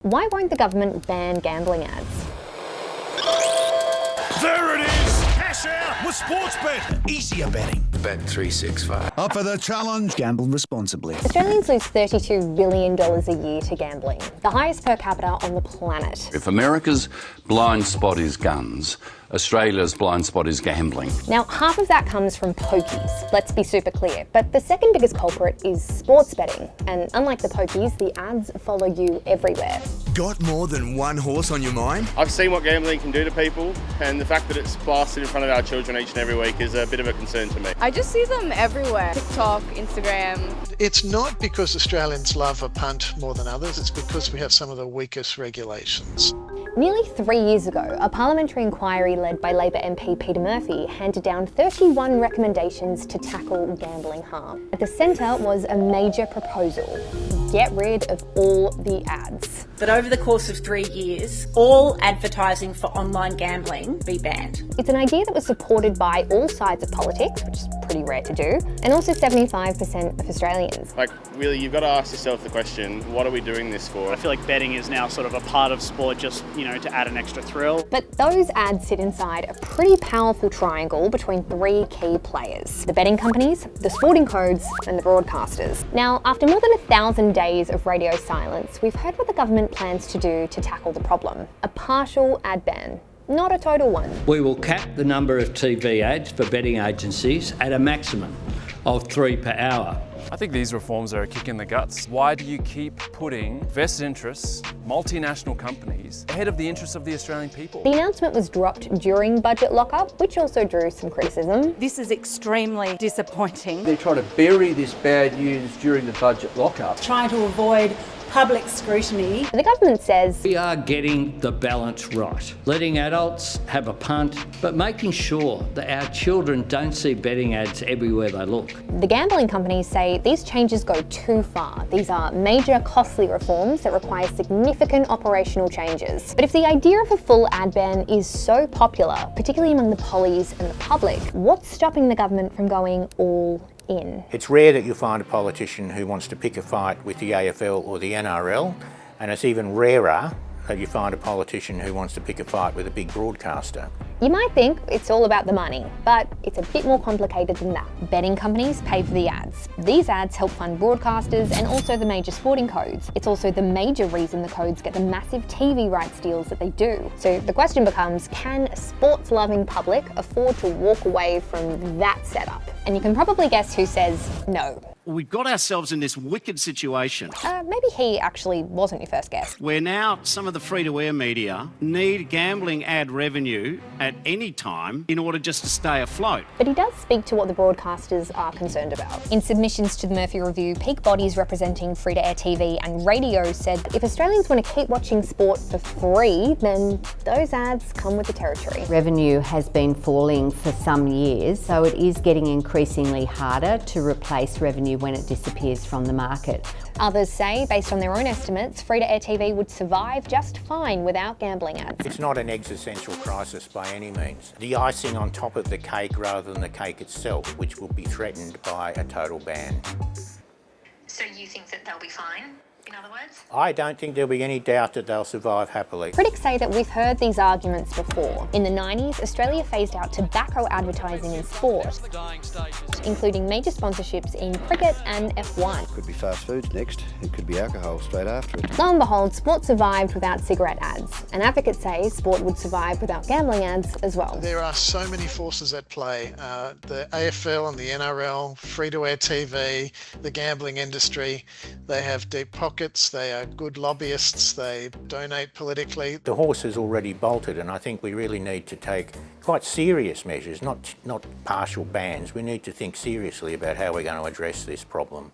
Why won't the government ban gambling ads? There it is! Cash out with Sportsbet. Easier betting. Bet365. Up for the challenge. Gamble responsibly. Australians lose $32 billion a year to gambling, the highest per capita on the planet. If America's blind spot is guns, Australia's blind spot is gambling. Now, half of that comes from pokies, let's be super clear. But the second biggest culprit is sports betting. And unlike the pokies, the ads follow you everywhere. Got more than one horse on your mind? I've seen what gambling can do to people, and the fact that it's plastered in front of our children each and every week is a bit of a concern to me. I just see them everywhere. TikTok, Instagram. It's not because Australians love a punt more than others, it's because we have some of the weakest regulations. Nearly 3 years ago, a parliamentary inquiry led by Labor MP Peter Murphy handed down 31 recommendations to tackle gambling harm. At the centre was a major proposal: get rid of all the ads. That over the course of 3 years, all advertising for online gambling be banned. It's an idea that was supported by all sides of politics, which is pretty rare to do, and also 75% of Australians. Like, really, you've got to ask yourself the question, what are we doing this for? I feel like betting is now sort of a part of sport, just, to add an extra thrill. But those ads sit inside a pretty powerful triangle between three key players: the betting companies, the sporting codes, and the broadcasters. Now, after more than 1,000 days of radio silence, we've heard what the government plans to do to tackle the problem: a partial ad ban. Not a total one. We will cap the number of TV ads for betting agencies at a maximum of 3 per hour. I think these reforms are a kick in the guts. Why do you keep putting vested interests, multinational companies, ahead of the interests of the Australian people? The announcement was dropped during budget lockup, which also drew some criticism. This is extremely disappointing. They're trying to bury this bad news during the budget lockup. Trying to avoid public scrutiny. The government says We are getting the balance right, letting adults have a punt, but making sure that our children don't see betting ads everywhere they look. the gambling companies say these changes go too far. These are major, costly reforms that require significant operational changes. But if the idea of a full ad ban is so popular, particularly among the pollies and the public, what's stopping the government from going all in? It's rare that you find a politician who wants to pick a fight with the AFL or the NRL, and it's even rarer that you find a politician who wants to pick a fight with a big broadcaster. You might think it's all about the money, but it's a bit more complicated than that. Betting companies pay for the ads. These ads help fund broadcasters and also the major sporting codes. It's also the major reason the codes get the massive TV rights deals that they do. So the question becomes, can a sports-loving public afford to walk away from that setup? And you can probably guess who says no. We've got ourselves in this wicked situation. Maybe he actually wasn't your first guess. Where now some of the free-to-air media need gambling ad revenue at any time in order just to stay afloat. But he does speak to what the broadcasters are concerned about. In submissions to the Murphy Review, peak bodies representing free-to-air TV and radio said that if Australians want to keep watching sport for free, then those ads come with the territory. Revenue has been falling for some years, so it is getting increasingly harder to replace revenue when it disappears from the market. Others say, based on their own estimates, free-to-air TV would survive just fine without gambling ads. It's not an existential crisis by any means. The icing on top of the cake rather than the cake itself, which will be threatened by a total ban. So you think that they'll be fine, in other words? I don't think there'll be any doubt that they'll survive happily. Critics say that we've heard these arguments before. In the 90s, Australia phased out tobacco advertising in sport, including major sponsorships in cricket and F1. Could be fast foods next, it could be alcohol straight after it. Lo and behold, sport survived without cigarette ads, and advocates say sport would survive without gambling ads as well. There are so many forces at play. The AFL and the NRL, free-to-air TV, the gambling industry, they have deep pockets, they are good lobbyists, they donate politically. The horse has already bolted, and I think we really need to take quite serious measures, not partial bans. We need to think seriously about how we're going to address this problem.